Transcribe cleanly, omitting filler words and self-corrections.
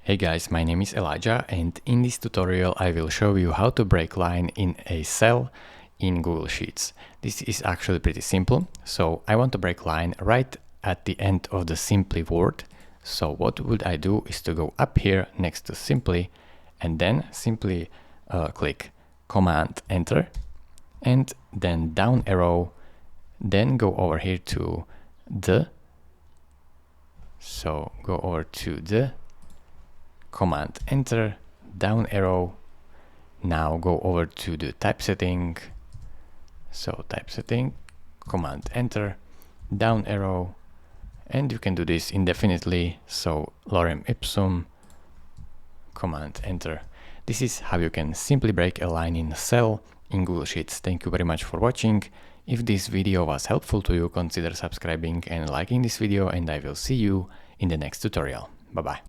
Hey guys, my name is Elijah, and in this tutorial I will show you how to break line in a cell in Google Sheets. This is actually pretty simple. So I want to break line right at the end of the simply word. So what would I do is to go up here next to simply and then simply click Command Enter and then down arrow, then go over here to the, so go over to the, Command Enter, down arrow. Now go over to the typesetting. So typesetting, Command Enter, down arrow, and you can do this indefinitely. So lorem ipsum, Command Enter. This is how you can simply break a line in a cell in Google Sheets. Thank you very much for watching. If this video was helpful to you, consider subscribing and liking this video, and I will see you in the next tutorial. Bye bye.